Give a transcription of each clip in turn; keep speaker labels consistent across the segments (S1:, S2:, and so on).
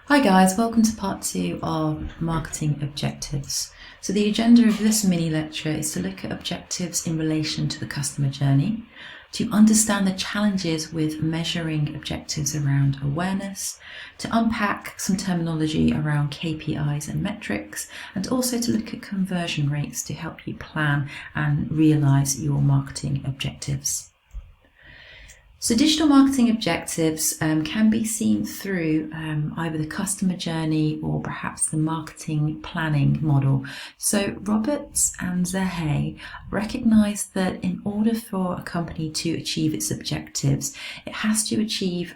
S1: Hi guys, welcome to part 2 of marketing objectives. So the agenda of this mini lecture is to look at objectives in relation to the customer journey, to understand the challenges with measuring objectives around awareness, to unpack some terminology around KPIs and metrics, and also to look at conversion rates to help you plan and realise your marketing objectives. So digital marketing objectives can be seen through either the customer journey or perhaps the marketing planning model. So Roberts and Zahay recognize that in order for a company to achieve its objectives, it has to achieve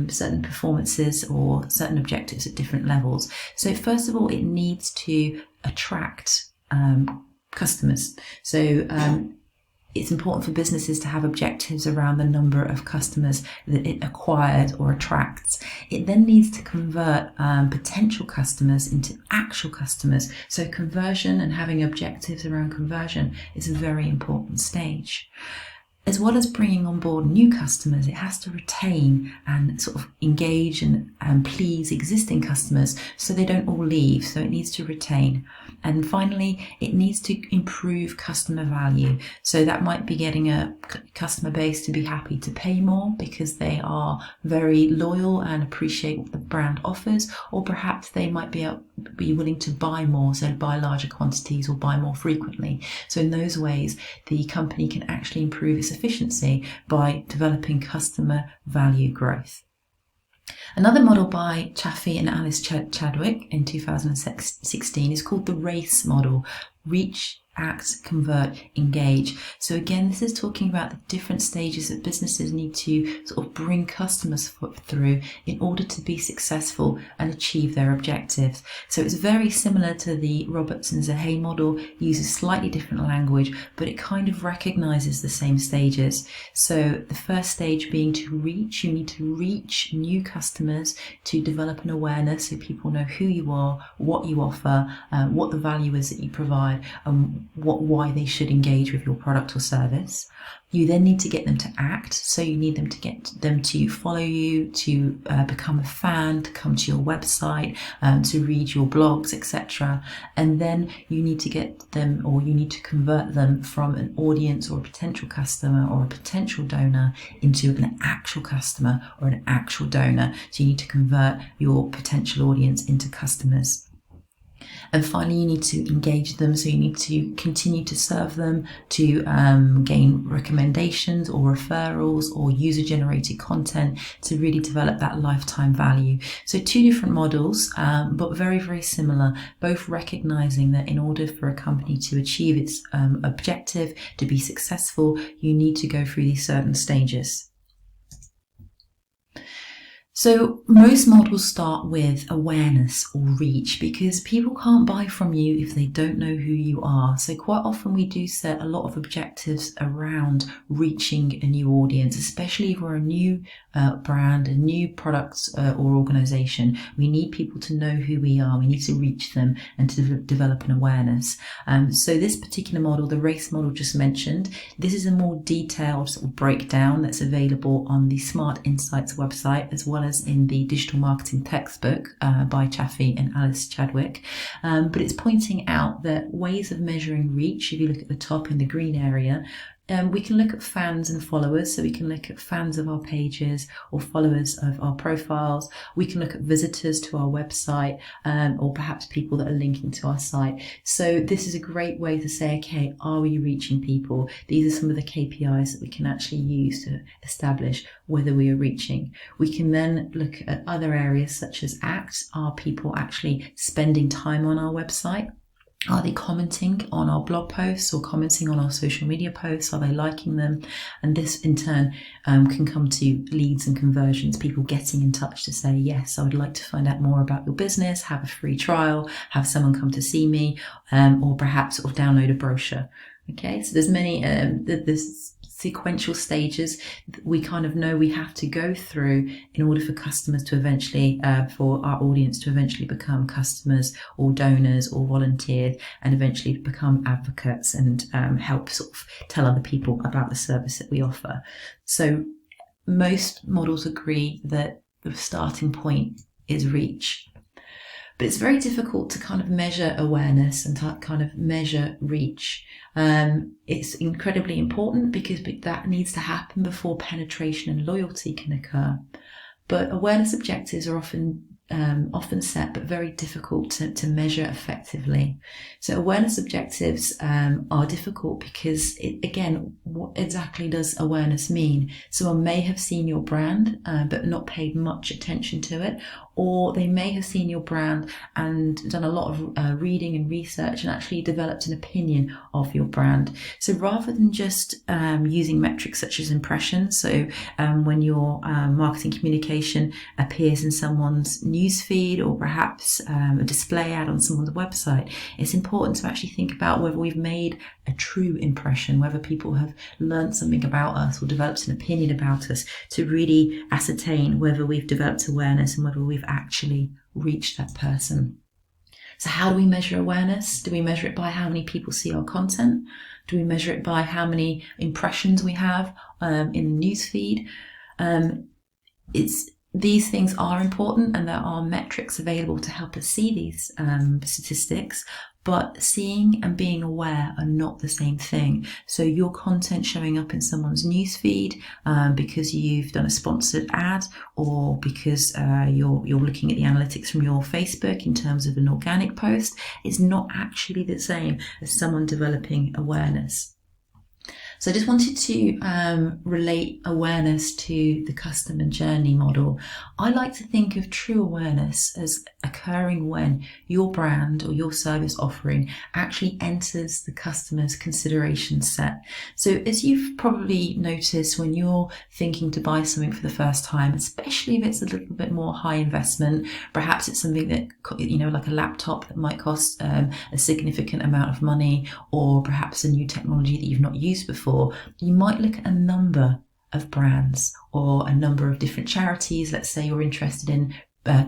S1: certain performances or certain objectives at different levels. So first of all, it needs to attract customers. So it's important for businesses to have objectives around the number of customers that it acquires or attracts. It then needs to convert potential customers into actual customers. So conversion and having objectives around conversion is a very important stage. As well as bringing on board new customers, it has to retain and sort of engage and please existing customers so they don't all leave. So it needs to retain. And finally, it needs to improve customer value. So that might be getting a customer base to be happy to pay more because they are very loyal and appreciate what the brand offers, or perhaps they might be willing to buy more, so buy larger quantities or buy more frequently. So in those ways, the company can actually improve its efficiency by developing customer value growth. Another model by Chaffee and Alice Chadwick in 2016 is called the RACE model: reach, act, convert, engage. So again, this is talking about the different stages that businesses need to sort of bring customers through in order to be successful and achieve their objectives. So it's very similar to the Roberts and Zahay model, uses slightly different language, but it kind of recognizes the same stages. So the first stage being to reach, you need to reach new customers to develop an awareness so people know who you are, what you offer, what the value is that you provide, why they should engage with your product or service. You then need to get them to act, so you need them to get them to follow you, to become a fan, to come to your website, to read your blogs, etc. And then you need to get them, or you need to convert them from an audience or a potential customer or a potential donor into an actual customer or an actual donor. So you need to convert your potential audience into customers. And finally, you need to engage them, so you need to continue to serve them, to gain recommendations or referrals or user-generated content to really develop that lifetime value. So two different models, but very, very similar, both recognizing that in order for a company to achieve its objective, to be successful, you need to go through these certain stages. So most models start with awareness or reach, because people can't buy from you if they don't know who you are. So quite often we do set a lot of objectives around reaching a new audience, especially if we're a new brand, a new product or organization. We need people to know who we are. We need to reach them and to develop an awareness. So this particular model, the RACE model just mentioned, this is a more detailed sort of breakdown that's available on the Smart Insights website, as well as in the digital marketing textbook by Chaffee and Alice Chadwick. But it's pointing out that ways of measuring reach, if you look at the top in the green area, we can look at fans and followers. So we can look at fans of our pages or followers of our profiles. We can look at visitors to our website, or perhaps people that are linking to our site. So this is a great way to say, okay, are we reaching people? These are some of the KPIs that we can actually use to establish whether we are reaching. We can then look at other areas such as act. Are people actually spending time on our website? Are they commenting on our blog posts or commenting on our social media posts? Are they liking them? And this in turn can come to leads and conversions, people getting in touch to say, yes, I would like to find out more about your business, have a free trial, have someone come to see me, or perhaps sort of download a brochure. Okay, so there's many, there's sequential stages that we kind of know we have to go through in order for customers to eventually, for our audience to eventually become customers or donors or volunteers, and eventually become advocates and help sort of tell other people about the service that we offer. So most models agree that the starting point is reach. But it's very difficult to kind of measure awareness and to kind of measure reach. It's incredibly important because that needs to happen before penetration and loyalty can occur. But awareness objectives are often set, but very difficult to measure effectively. So awareness objectives are difficult because, what exactly does awareness mean? Someone may have seen your brand, but not paid much attention to it, or they may have seen your brand and done a lot of reading and research and actually developed an opinion of your brand. So rather than just using metrics such as impressions, so when your marketing communication appears in someone's newsfeed or perhaps a display ad on someone's website, it's important to actually think about whether we've made a true impression, whether people have learned something about us or developed an opinion about us, to really ascertain whether we've developed awareness and whether we've actually reached that person. So how do we measure awareness? Do we measure it by how many people see our content? Do we measure it by how many impressions we have in the newsfeed? These things are important, and there are metrics available to help us see these statistics, but seeing and being aware are not the same thing. So your content showing up in someone's newsfeed because you've done a sponsored ad, or because you're looking at the analytics from your Facebook in terms of an organic post, is not actually the same as someone developing awareness. So I just wanted to relate awareness to the customer journey model. I like to think of true awareness as occurring when your brand or your service offering actually enters the customer's consideration set. So as you've probably noticed, when you're thinking to buy something for the first time, especially if it's a little bit more high investment, perhaps it's something that, like a laptop that might cost a significant amount of money, or perhaps a new technology that you've not used before, you might look at a number of brands or a number of different charities. Let's say you're interested in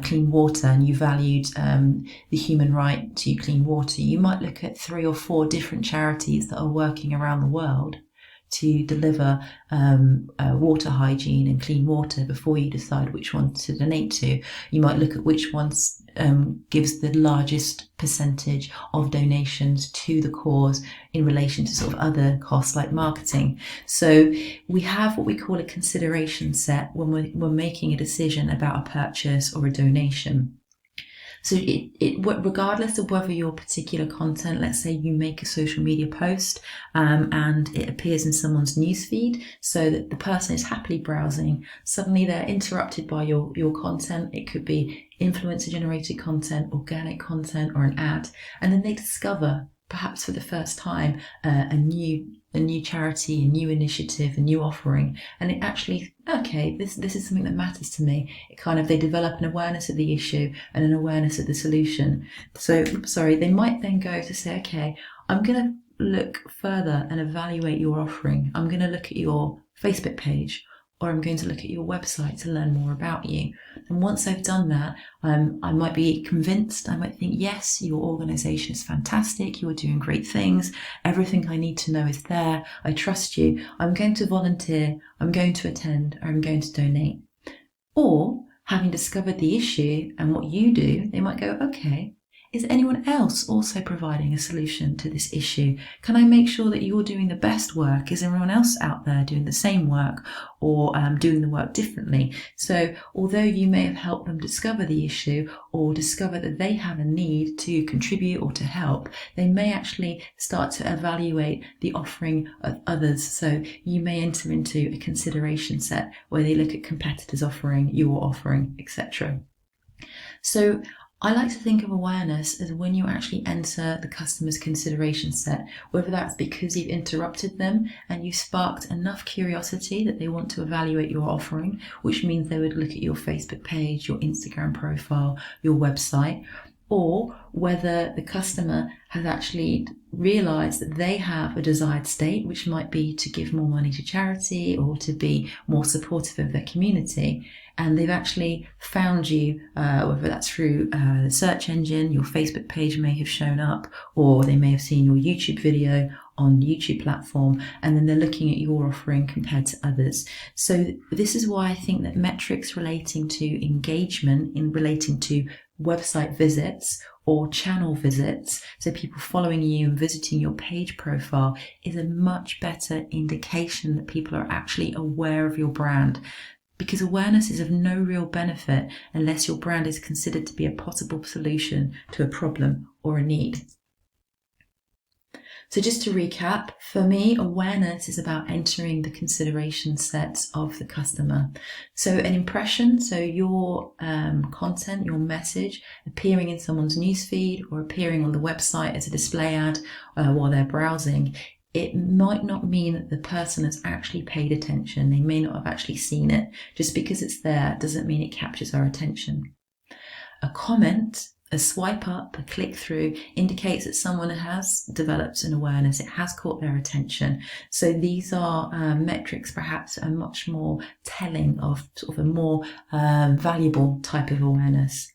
S1: clean water and you valued the human right to clean water. You might look at 3 or 4 different charities that are working around the world to deliver water hygiene and clean water before you decide which one to donate to. You might look at which ones gives the largest percentage of donations to the cause in relation to sort of other costs like marketing. So we have what we call a consideration set when we're making a decision about a purchase or a donation. So regardless of whether your particular content, let's say you make a social media post and it appears in someone's newsfeed so that the person is happily browsing, suddenly they're interrupted by your content. It could be influencer generated content, organic content, or an ad, and then they discover, perhaps for the first time, a new charity, a new initiative, a new offering, and it actually, okay, this is something that matters to me. They develop an awareness of the issue and an awareness of the solution. So, they might then go to say, okay, I'm going to look further and evaluate your offering. I'm going to look at your Facebook page, or I'm going to look at your website to learn more about you. And once I've done that, I might be convinced. I might think, yes, your organization is fantastic. You're doing great things. Everything I need to know is there. I trust you. I'm going to volunteer. I'm going to attend, or I'm going to donate. Or, having discovered the issue and what you do, they might go, okay, is anyone else also providing a solution to this issue? Can I make sure that you're doing the best work? Is everyone else out there doing the same work, or doing the work differently? So although you may have helped them discover the issue or discover that they have a need to contribute or to help, they may actually start to evaluate the offering of others. So you may enter into a consideration set where they look at competitors' offering, your offering, etc. So I like to think of awareness as when you actually enter the customer's consideration set, whether that's because you've interrupted them and you sparked enough curiosity that they want to evaluate your offering, which means they would look at your Facebook page, your Instagram profile, your website, or whether the customer has actually realized that they have a desired state, which might be to give more money to charity or to be more supportive of their community. And they've actually found you, whether that's through the search engine, your Facebook page may have shown up, or they may have seen your YouTube video on the YouTube platform, and then they're looking at your offering compared to others. So this is why I think that metrics relating to engagement, in relating to website visits or channel visits, so people following you and visiting your page profile, is a much better indication that people are actually aware of your brand. Because awareness is of no real benefit unless your brand is considered to be a possible solution to a problem or a need. So just to recap, for me, awareness is about entering the consideration sets of the customer. So an impression, so your content, your message, appearing in someone's newsfeed or appearing on the website as a display ad while they're browsing, it might not mean that the person has actually paid attention. They may not have actually seen it. Just because it's there doesn't mean it captures our attention. A comment, a swipe up, a click through indicates that someone has developed an awareness, it has caught their attention. So these are metrics perhaps are much more telling of sort of a more valuable type of awareness.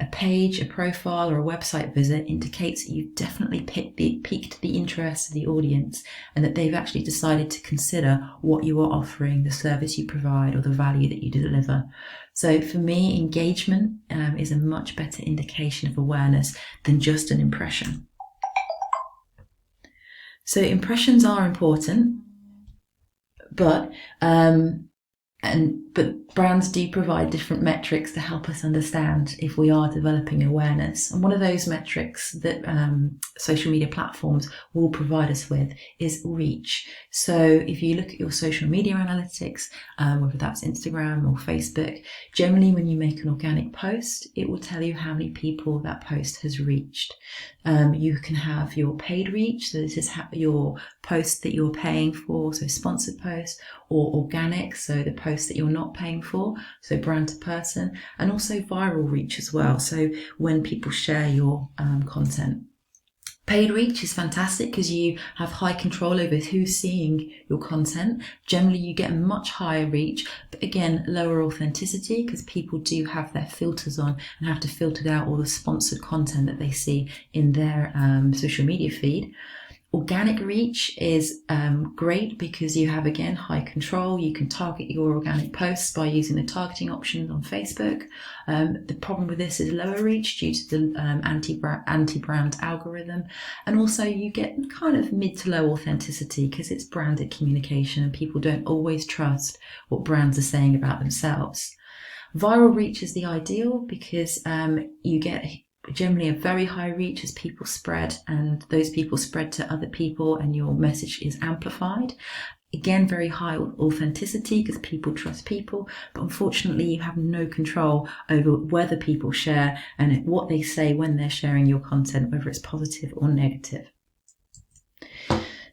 S1: A page, a profile, or a website visit indicates that you've definitely piqued the interest of the audience and that they've actually decided to consider what you are offering, the service you provide, or the value that you deliver. So for me, engagement is a much better indication of awareness than just an impression. So impressions are important, but brands do provide different metrics to help us understand if we are developing awareness. And one of those metrics that social media platforms will provide us with is reach. So if you look at your social media analytics, whether that's Instagram or Facebook, generally when you make an organic post, it will tell you how many people that post has reached. You can have your paid reach, so this is your post that you're paying for, so sponsored posts, or organic, so the post that you're not paying for, so brand to person, and also viral reach as well, so when people share your content. Paid reach is fantastic because you have high control over who's seeing your content. Generally, you get a much higher reach, but again, lower authenticity because people do have their filters on and have to filter out all the sponsored content that they see in their social media feed. Organic reach is great because you have, again, high control. You can target your organic posts by using the targeting options on Facebook. The problem with this is lower reach due to the anti-brand algorithm. And also you get kind of mid to low authenticity because it's branded communication and people don't always trust what brands are saying about themselves. Viral reach is the ideal because you get generally a very high reach as people spread, and those people spread to other people and your message is amplified. Again, very high authenticity because people trust people, but unfortunately you have no control over whether people share and what they say when they're sharing your content, whether it's positive or negative.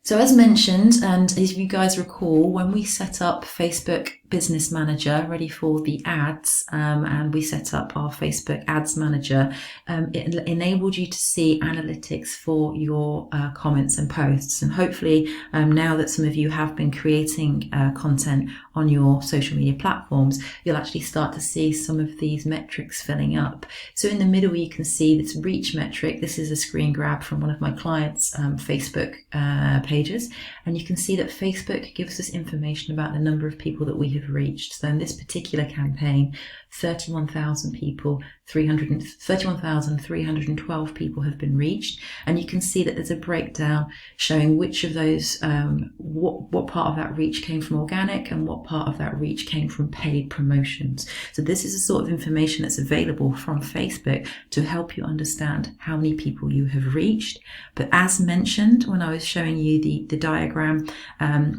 S1: So as mentioned, and as you guys recall, when we set up Facebook Business Manager ready for the ads, and we set up our Facebook Ads Manager, it enabled you to see analytics for your comments and posts. And hopefully now that some of you have been creating content on your social media platforms, you'll actually start to see some of these metrics filling up. So in the middle, you can see this reach metric. This is a screen grab from one of my clients' Facebook pages. And you can see that Facebook gives us information about the number of people that we have reached. So in this particular campaign, 31,312 people have been reached. And you can see that there's a breakdown showing which of those, what part of that reach came from organic and what part of that reach came from paid promotions. So this is the sort of information that's available from Facebook to help you understand how many people you have reached. But as mentioned, when I was showing you the diagram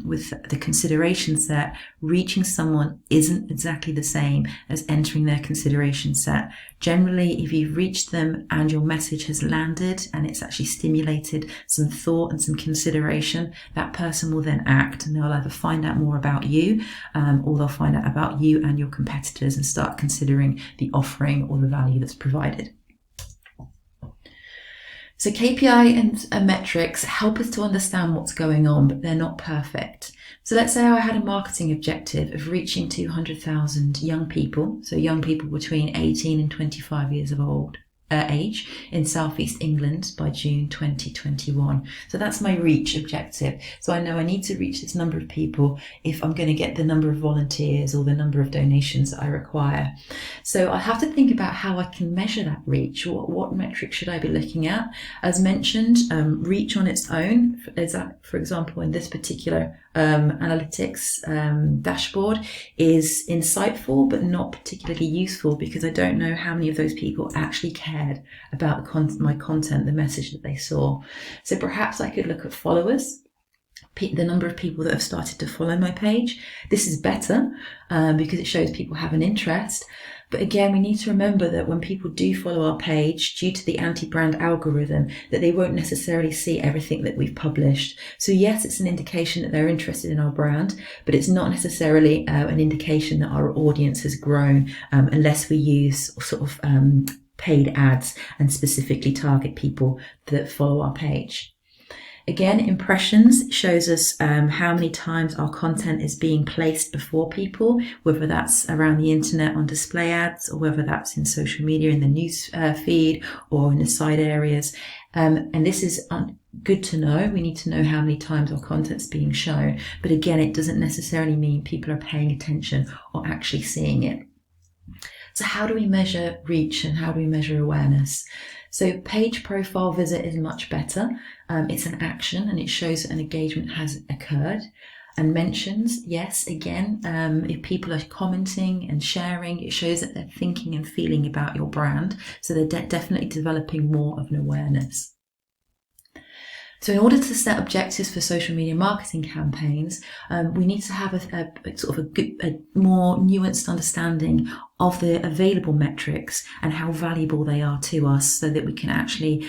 S1: with the consideration set, reaching someone isn't exactly the same as entering their consideration set. Generally, if you've reached them and your message has landed and it's actually stimulated some thought and some consideration, that person will then act and they'll either find out more about you or they'll find out about you and your competitors and start considering the offering or the value that's provided. So KPI and metrics help us to understand what's going on, but they're not perfect. So let's say I had a marketing objective of reaching 200,000 young people, so young people between 18 and 25 years of old. age in Southeast England by June 2021. So that's my reach objective. So I know I need to reach this number of people if I'm going to get the number of volunteers or the number of donations that I require. So I have to think about how I can measure that reach. What metric should I be looking at? As mentioned, reach on its own, for example, in this particular analytics dashboard, is insightful but not particularly useful, because I don't know how many of those people actually cared about my content, the message that they saw. So perhaps I could look at followers, the number of people that have started to follow my page. This is better because it shows people have an interest. But again, we need to remember that when people do follow our page, due to the anti-brand algorithm, that they won't necessarily see everything that we've published. So yes, it's an indication that they're interested in our brand, but it's not necessarily an indication that our audience has grown unless we use sort of paid ads and specifically target people that follow our page. Again, impressions shows us how many times our content is being placed before people, whether that's around the internet on display ads, or whether that's in social media in the news feed or in the side areas. And this is good to know. We need to know how many times our content's being shown. But again, it doesn't necessarily mean people are paying attention or actually seeing it. So how do we measure reach and how do we measure awareness? So page profile visit is much better. It's an action and it shows that an engagement has occurred. And mentions, yes, again, if people are commenting and sharing, it shows that they're thinking and feeling about your brand. So they're definitely developing more of an awareness. So in order to set objectives for social media marketing campaigns, we need to have a more nuanced understanding of the available metrics and how valuable they are to us, so that we can actually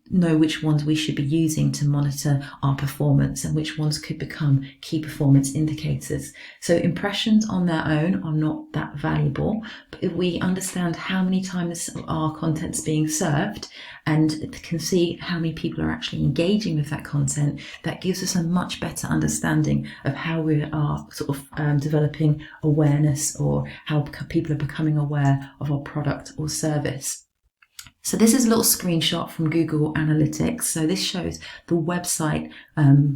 S1: know which ones we should be using to monitor our performance and which ones could become key performance indicators. So impressions on their own are not that valuable, but if we understand how many times our content's being served and can see how many people are actually engaging with that content, that gives us a much better understanding of how we are sort of developing awareness, or how people are becoming aware of our product or service. So this is a little screenshot from Google Analytics. So this shows the website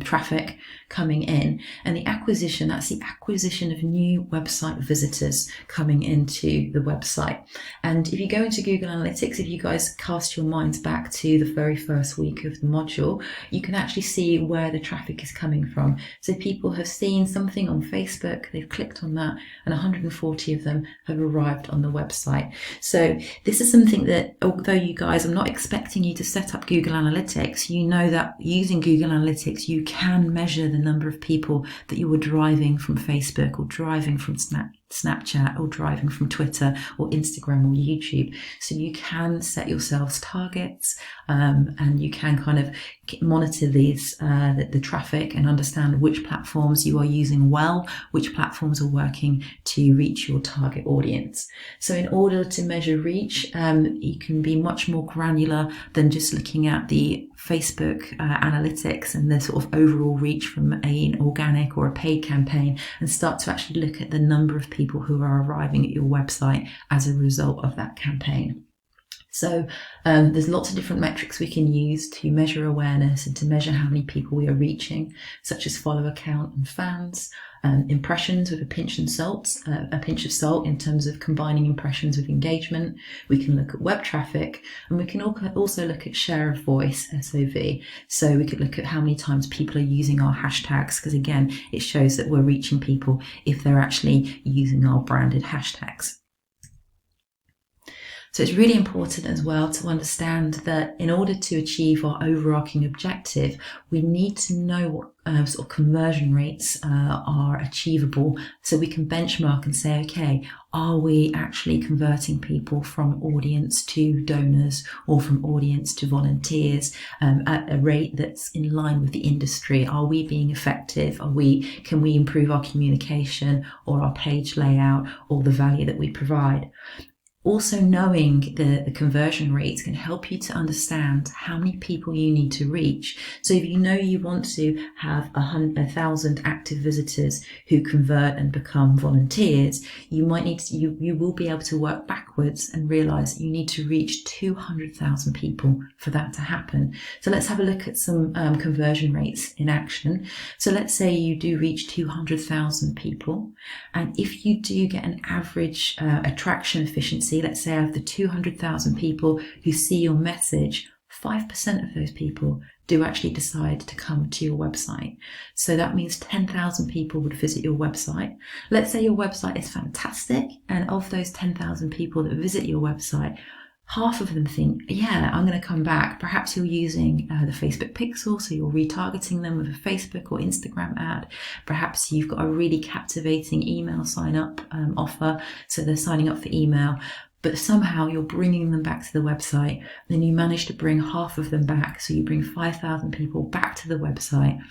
S1: traffic coming in, and the acquisition, that's the acquisition of new website visitors coming into the website. And if you go into Google Analytics, if you guys cast your minds back to the very first week of the module, you can actually see where the traffic is coming from. So people have seen something on Facebook, they've clicked on that, and 140 of them have arrived on the website. So this is something that, although you guys, I'm not expecting you to set up Google Analytics, you know that using Google Analytics, you can measure the number of people that you were driving from Facebook or driving from Snapchat or driving from Twitter or Instagram or YouTube. So you can set yourselves targets and you can kind of monitor these, the traffic, and understand which platforms you are using well, which platforms are working to reach your target audience. So in order to measure reach, you can be much more granular than just looking at the Facebook analytics and the sort of overall reach from an organic or a paid campaign, and start to actually look at the number of people who are arriving at your website as a result of that campaign. So there's lots of different metrics we can use to measure awareness and to measure how many people we are reaching, such as follower count and fans, impressions with a pinch of salt in terms of combining impressions with engagement. We can look at web traffic, and we can also look at share of voice, SOV. So we could look at how many times people are using our hashtags, because again, it shows that we're reaching people if they're actually using our branded hashtags. So it's really important as well to understand that in order to achieve our overarching objective, we need to know what sort of conversion rates are achievable, so we can benchmark and say, okay, are we actually converting people from audience to donors or from audience to volunteers at a rate that's in line with the industry? Are we being effective? Can we improve our communication or our page layout or the value that we provide? Also, knowing the conversion rates can help you to understand how many people you need to reach. So if you know you want to have 1,000 active visitors who convert and become volunteers, you might need to, you will be able to work backwards and realize you need to reach 200,000 people for that to happen. So let's have a look at some conversion rates in action. So let's say you do reach 200,000 people, and if you do get an average attraction efficiency, let's say out of the 200,000 people who see your message, 5% of those people do actually decide to come to your website. So that means 10,000 people would visit your website. Let's say your website is fantastic, and of those 10,000 people that visit your website, half of them think, yeah, I'm going to come back. Perhaps you're using the Facebook pixel, so you're retargeting them with a Facebook or Instagram ad. Perhaps you've got a really captivating email sign up offer, so they're signing up for email, but somehow you're bringing them back to the website. Then you manage to bring half of them back, so you bring 5,000 people back to the website.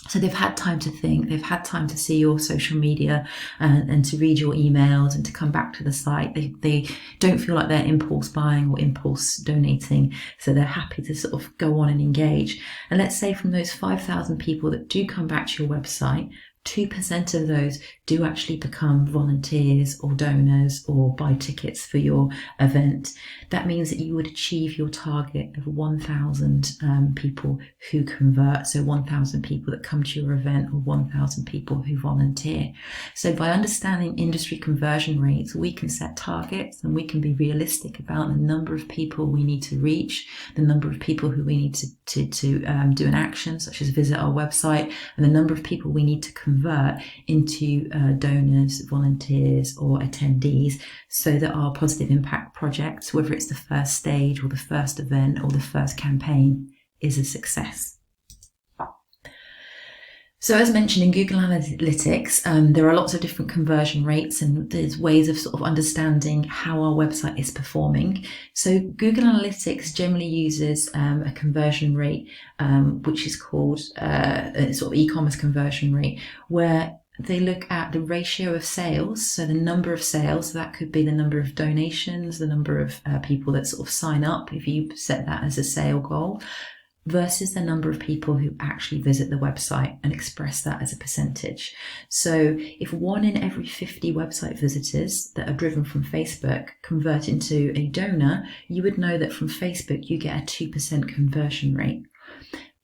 S1: So they've had time to think, they've had time to see your social media and to read your emails and to come back to the site. They don't feel like they're impulse buying or impulse donating. So they're happy to sort of go on and engage. And let's say from those 5,000 people that do come back to your website, 2% of those do actually become volunteers or donors or buy tickets for your event. That means that you would achieve your target of 1,000 people who convert. So 1,000 people that come to your event or 1,000 people who volunteer. So by understanding industry conversion rates, we can set targets and we can be realistic about the number of people we need to reach, the number of people who we need to do an action, such as visit our website, and the number of people we need to convert into donors, volunteers, or attendees, so that our positive impact projects, whether it's the first stage or the first event or the first campaign, is a success. So as mentioned in Google Analytics, there are lots of different conversion rates, and there's ways of sort of understanding how our website is performing. So Google Analytics generally uses a conversion rate, which is called a sort of e-commerce conversion rate, where they look at the ratio of sales, so the number of sales, so that could be the number of donations, the number of people that sort of sign up, if you set that as a sale goal, versus the number of people who actually visit the website and express that as a percentage. So if 1 in every 50 website visitors that are driven from Facebook convert into a donor, you would know that from Facebook you get a 2% conversion rate.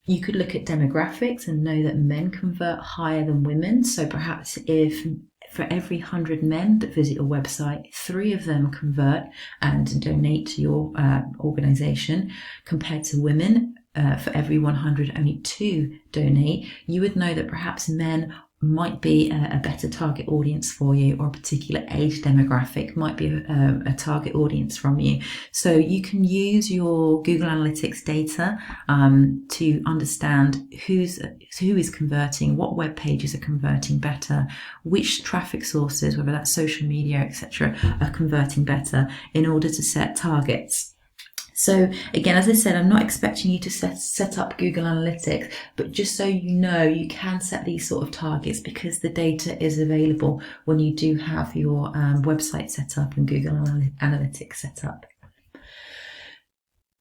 S1: You could look at demographics and know that men convert higher than women. So perhaps if for every 100 men that visit your website, 3 of them convert and donate to your organization, compared to women, for every 100, only 2 donate, you would know that perhaps men might be a better target audience for you, or a particular age demographic might be a target audience from you. So you can use your Google Analytics data to understand who is converting, what web pages are converting better, which traffic sources, whether that's social media, etc., are converting better, in order to set targets. So again, as I said, I'm not expecting you to set up Google Analytics, but just so you know, you can set these sort of targets because the data is available when you do have your website set up and Google Analytics set up.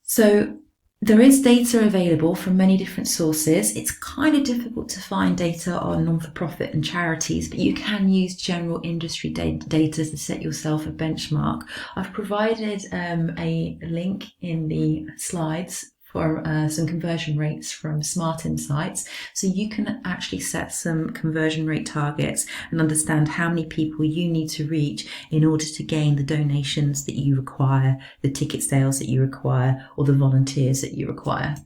S1: So there is data available from many different sources. It's kind of difficult to find data on non-for-profit and charities, but you can use general industry data to set yourself a benchmark. I've provided a link in the slides for some conversion rates from Smart Insights. So you can actually set some conversion rate targets and understand how many people you need to reach in order to gain the donations that you require, the ticket sales that you require, or the volunteers that you require.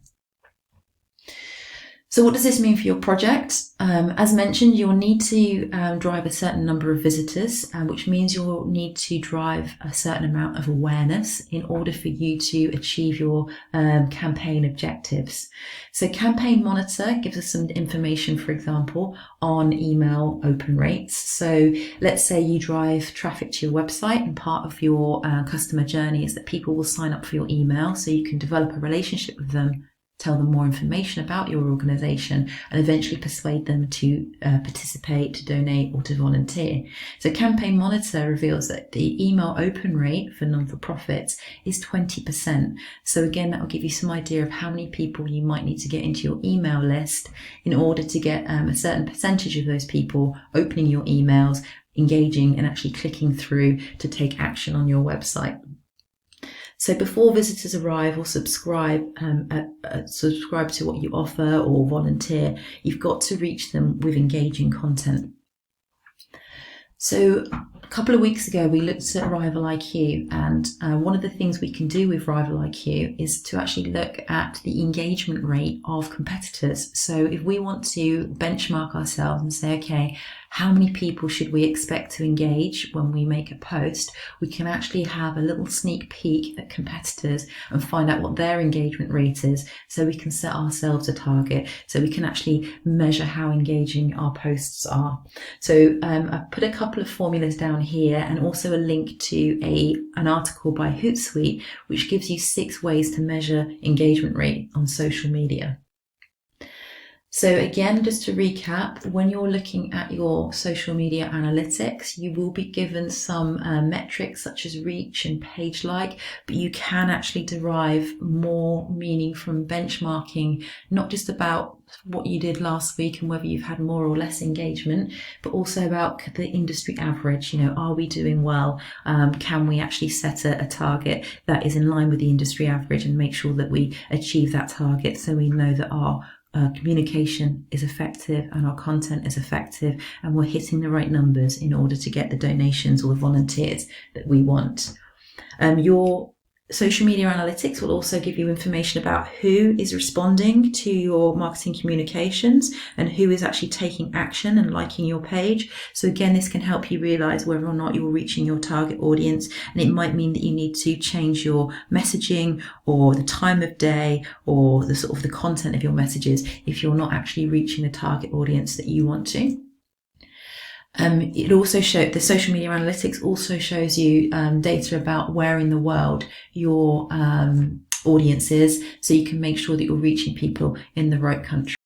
S1: So what does this mean for your project? As mentioned, you'll need to drive a certain number of visitors, which means you'll need to drive a certain amount of awareness in order for you to achieve your campaign objectives. So Campaign Monitor gives us some information, for example, on email open rates. So let's say you drive traffic to your website, and part of your customer journey is that people will sign up for your email, so you can develop a relationship with them, tell them more information about your organisation, and eventually persuade them to participate, to donate, or to volunteer. So Campaign Monitor reveals that the email open rate for non-for-profits is 20%. So again, that will give you some idea of how many people you might need to get into your email list in order to get a certain percentage of those people opening your emails, engaging, and actually clicking through to take action on your website. So before visitors arrive or subscribe to what you offer or volunteer, you've got to reach them with engaging content. So a couple of weeks ago, we looked at Rival IQ, and one of the things we can do with Rival IQ is to actually look at the engagement rate of competitors. So if we want to benchmark ourselves and say, okay, how many people should we expect to engage when we make a post, we can actually have a little sneak peek at competitors and find out what their engagement rate is, so we can set ourselves a target, so we can actually measure how engaging our posts are. So I've put a couple of formulas down here, and also a link to an article by Hootsuite, which gives you 6 ways to measure engagement rate on social media. So again, just to recap, when you're looking at your social media analytics, you will be given some metrics such as reach and page like, but you can actually derive more meaning from benchmarking, not just about what you did last week and whether you've had more or less engagement, but also about the industry average. Are we doing well? Can we actually set a target that is in line with the industry average and make sure that we achieve that target, so we know that our communication is effective and our content is effective, and we're hitting the right numbers in order to get the donations or the volunteers that we want. Your social media analytics will also give you information about who is responding to your marketing communications and who is actually taking action and liking your page. So again, this can help you realize whether or not you're reaching your target audience, and it might mean that you need to change your messaging or the time of day or the content of your messages if you're not actually reaching the target audience that you want to. It also the social media analytics also shows you data about where in the world your audience is, so you can make sure that you're reaching people in the right country.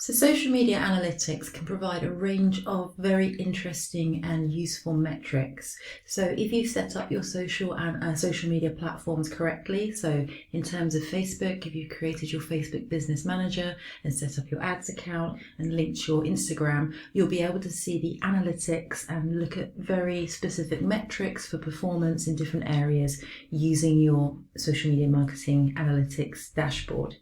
S1: So social media analytics can provide a range of very interesting and useful metrics. So if you set up your social media platforms correctly, so in terms of Facebook, if you've created your Facebook Business Manager and set up your ads account and linked your Instagram, you'll be able to see the analytics and look at very specific metrics for performance in different areas using your social media marketing analytics dashboard.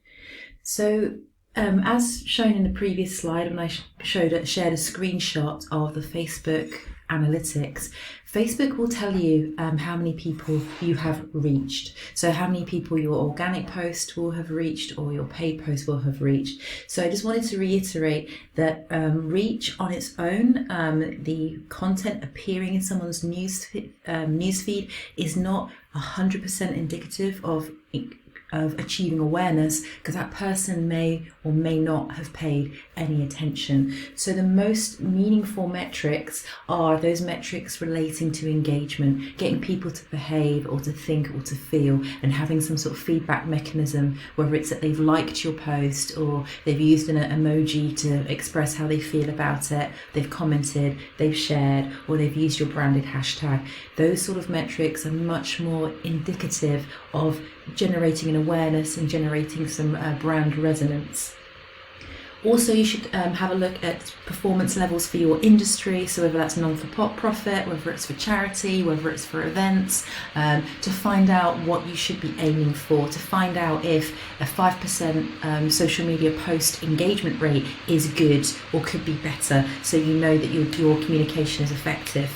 S1: So as shown in the previous slide, when I shared a screenshot of the Facebook analytics, Facebook will tell you how many people you have reached. So how many people your organic post will have reached or your paid post will have reached. So I just wanted to reiterate that reach on its own, the content appearing in someone's newsfeed is not 100% indicative of achieving awareness, because that person may or may not have paid any attention. So the most meaningful metrics are those metrics relating to engagement, getting people to behave or to think or to feel, and having some sort of feedback mechanism, whether it's that they've liked your post or they've used an emoji to express how they feel about it, they've commented, they've shared, or they've used your branded hashtag. Those sort of metrics are much more indicative of generating an awareness and generating some brand resonance. Also, you should have a look at performance levels for your industry, so whether that's non-for-profit, whether it's for charity, whether it's for events, to find out what you should be aiming for, to find out if a 5% social media post engagement rate is good or could be better, so you know that your communication is effective.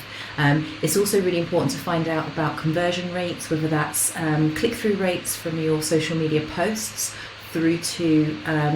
S1: It's also really important to find out about conversion rates, whether that's click-through rates from your social media posts, through to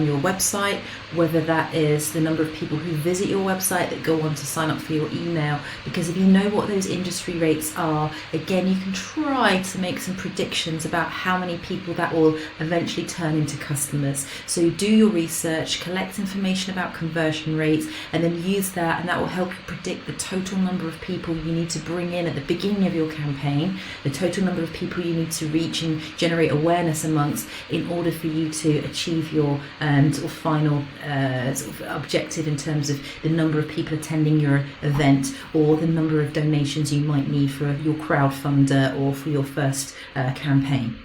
S1: your website, whether that is the number of people who visit your website that go on to sign up for your email. Because if you know what those industry rates are, again, you can try to make some predictions about how many people that will eventually turn into customers. So do your research, collect information about conversion rates, and then use that, and that will help you predict the total number of people you need to bring in at the beginning of your campaign, the total number of people you need to reach and generate awareness amongst in order for you to achieve your sort of final sort of objective in terms of the number of people attending your event, or the number of donations you might need for your crowdfunder or for your first campaign.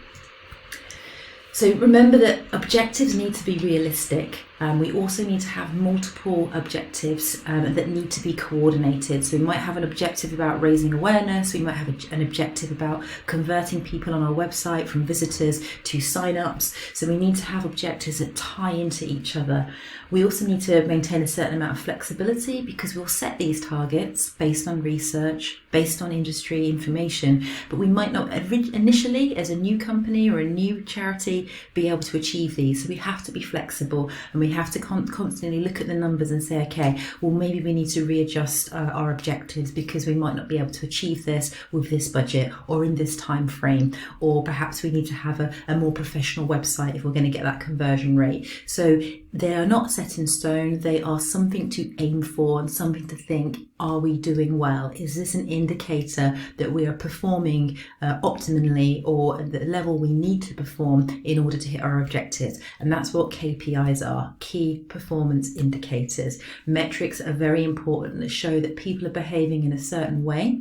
S1: So remember that objectives need to be realistic. We also need to have multiple objectives that need to be coordinated. So we might have an objective about raising awareness. We might have an objective about converting people on our website from visitors to sign-ups. So we need to have objectives that tie into each other. We also need to maintain a certain amount of flexibility, because we'll set these targets based on research, based on industry information, but we might not initially, as a new company or a new charity, be able to achieve these. So we have to be flexible, and we have to constantly look at the numbers and say, okay, well, maybe we need to readjust our objectives, because we might not be able to achieve this with this budget or in this time frame, or perhaps we need to have a more professional website if we're going to get that conversion rate. So they are not set in stone. They are something to aim for and something to think, are we doing well? Is this an indicator that we are performing optimally, or at the level we need to perform in order to hit our objectives? And that's what KPIs are, key performance indicators. Metrics are very important that show that people are behaving in a certain way,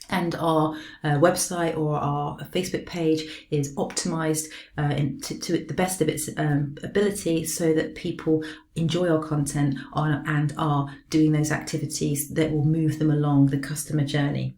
S1: and our website or our Facebook page is optimized to the best of its ability, so that people enjoy our content and are doing those activities that will move them along the customer journey.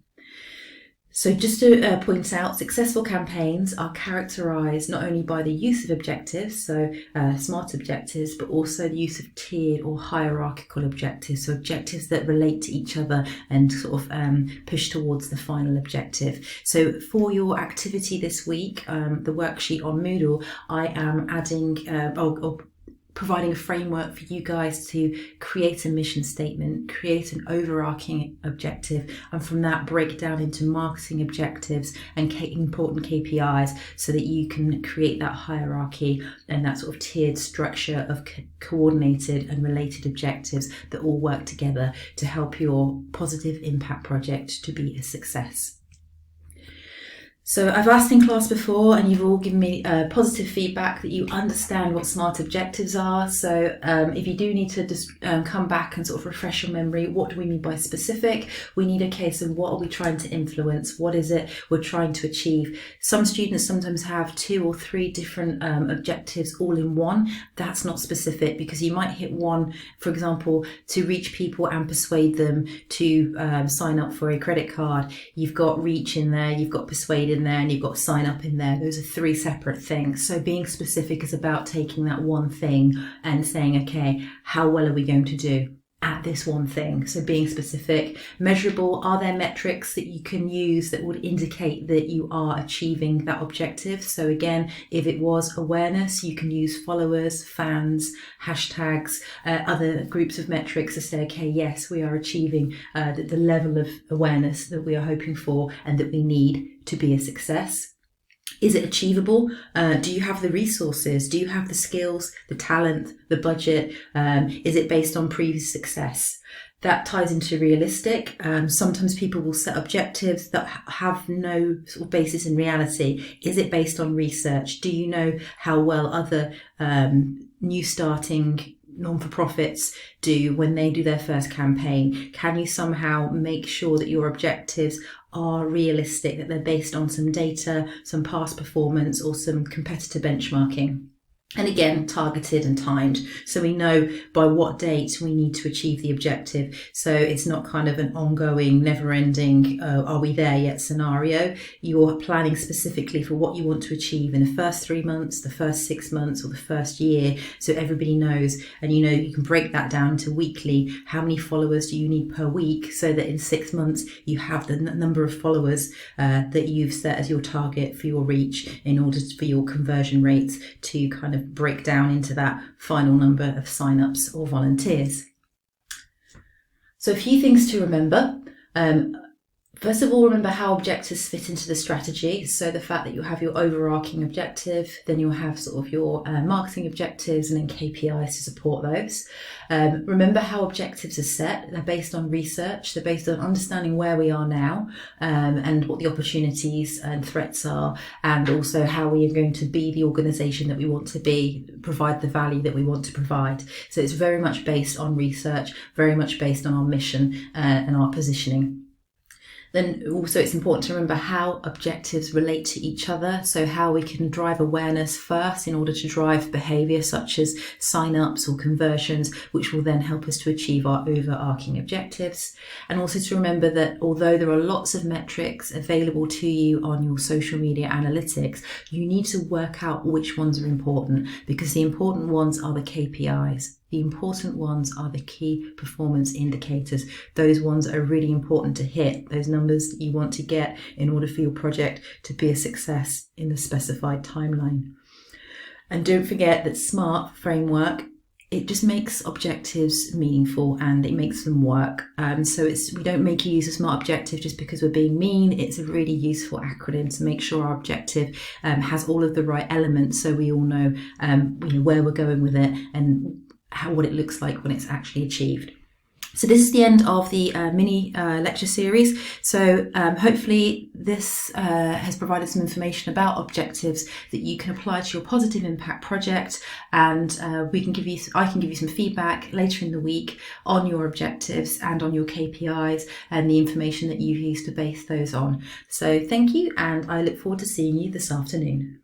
S1: So just to point out, successful campaigns are characterised not only by the use of objectives, so SMART objectives, but also the use of tiered or hierarchical objectives, so objectives that relate to each other and sort of push towards the final objective. So for your activity this week, the worksheet on Moodle, I am adding providing a framework for you guys to create a mission statement, create an overarching objective, and from that break down into marketing objectives and important KPIs, so that you can create that hierarchy and that sort of tiered structure of coordinated and related objectives that all work together to help your positive impact project to be a success. So I've asked in class before, and you've all given me positive feedback that you understand what SMART objectives are. So if you do need to just come back and sort of refresh your memory, what do we mean by specific? We need a case of what are we trying to influence? What is it we're trying to achieve? Some students sometimes have 2 or 3 different objectives all in one. That's not specific, because you might hit one, for example, to reach people and persuade them to sign up for a credit card. You've got reach in there, you've got persuade in there, and you've got sign up in there. Those are 3 separate things. So being specific is about taking that one thing and saying, okay, how well are we going to do at this one thing? So being specific. Measurable, are there metrics that you can use that would indicate that you are achieving that objective? So again, if it was awareness, you can use followers, fans, hashtags, other groups of metrics to say, okay, yes, we are achieving the level of awareness that we are hoping for and that we need to be a success. Is it achievable? Do you have the resources? Do you have the skills, the talent, the budget? Is it based on previous success? That ties into realistic. Sometimes people will set objectives that have no sort of basis in reality. Is it based on research? Do you know how well other new starting non-for-profits do when they do their first campaign? Can you somehow make sure that your objectives are realistic, that they're based on some data, some past performance, or some competitor benchmarking? And again, targeted and timed. So we know by what date we need to achieve the objective. So it's not kind of an ongoing, never-ending, are we there yet scenario. You're planning specifically for what you want to achieve in the first 3 months, the first 6 months, or the first year. So everybody knows, and you know, you can break that down to weekly. How many followers do you need per week, so that in 6 months you have the number of followers that you've set as your target for your reach, in order for your conversion rates to kind of then break down into that final number of sign-ups or volunteers. So a few things to remember. First of all, remember how objectives fit into the strategy. So the fact that you have your overarching objective, then you'll have sort of your marketing objectives and then KPIs to support those. Remember how objectives are set. They're based on research. They're based on understanding where we are now and what the opportunities and threats are, and also how we are going to be the organisation that we want to be, provide the value that we want to provide. So it's very much based on research, very much based on our mission and our positioning. Then also it's important to remember how objectives relate to each other. So how we can drive awareness first in order to drive behaviour such as sign-ups or conversions, which will then help us to achieve our overarching objectives. And also to remember that although there are lots of metrics available to you on your social media analytics, you need to work out which ones are important, because the important ones are the KPIs. The important ones are the key performance indicators. Those ones are really important to hit, those numbers that you want to get in order for your project to be a success in the specified timeline. And don't forget that SMART framework, it just makes objectives meaningful and it makes them work. So we don't make you use a SMART objective just because we're being mean. It's a really useful acronym to make sure our objective has all of the right elements, so we all know, where we're going with it and what it looks like when it's actually achieved. So this is the end of the mini lecture series. So hopefully this has provided some information about objectives that you can apply to your positive impact project, and I can give you some feedback later in the week on your objectives and on your KPIs and the information that you've used to base those on. So thank you, and I look forward to seeing you this afternoon.